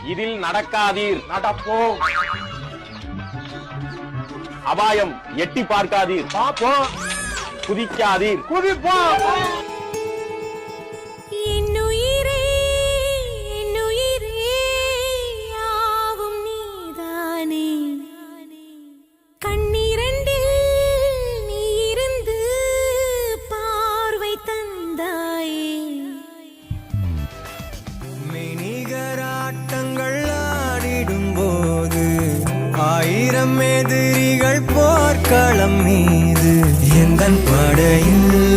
இதில் நடக்காதீர். நடப்போம். அபாயம் எட்டி பார்க்காதீர். பாப்போம். குதிக்காதீர். குதிப்போம். ஆயிரம் எதிரிகள் போர்க்களம் மீது எந்தன் படையில்